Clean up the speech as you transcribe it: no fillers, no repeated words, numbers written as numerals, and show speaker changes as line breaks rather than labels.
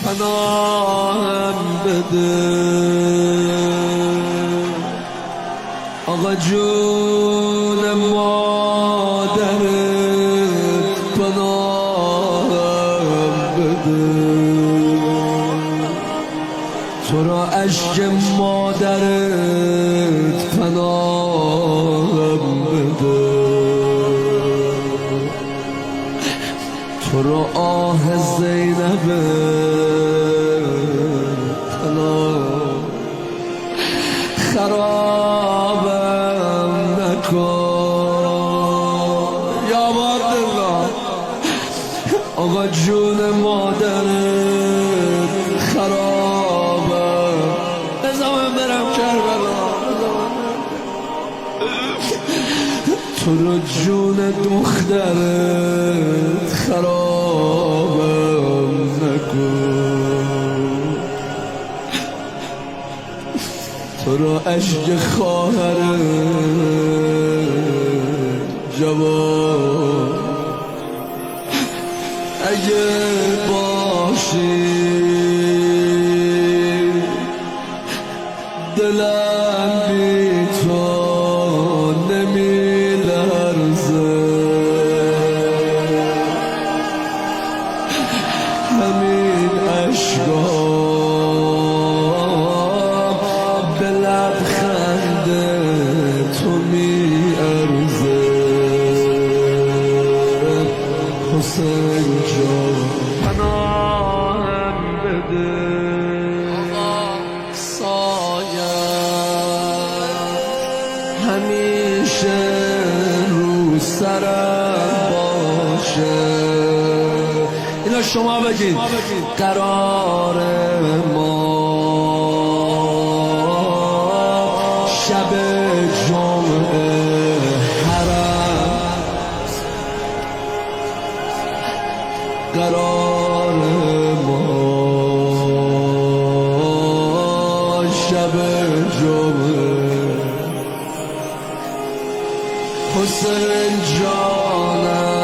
پناهم بده آقا جون مادرت پناهم بده تو را عشق مادرت پناهم بده تو را آه زینبت پناهم خرابم نکن یا عبدالله آقا جون مادرت خرابم بذار من برم کربلا تو رو جون دخترت خرابم نکن تو رو عشق خواهرت جوان اگه باشی دلم بی تو نمی لرزه همین عشقام به لبخند تو می ارزه حسین جان پناهم بده همیشه رو سرم باشه اینا شما بگید قرار ما شب جمعه حرم قرار ما شب جمعه حسین جانم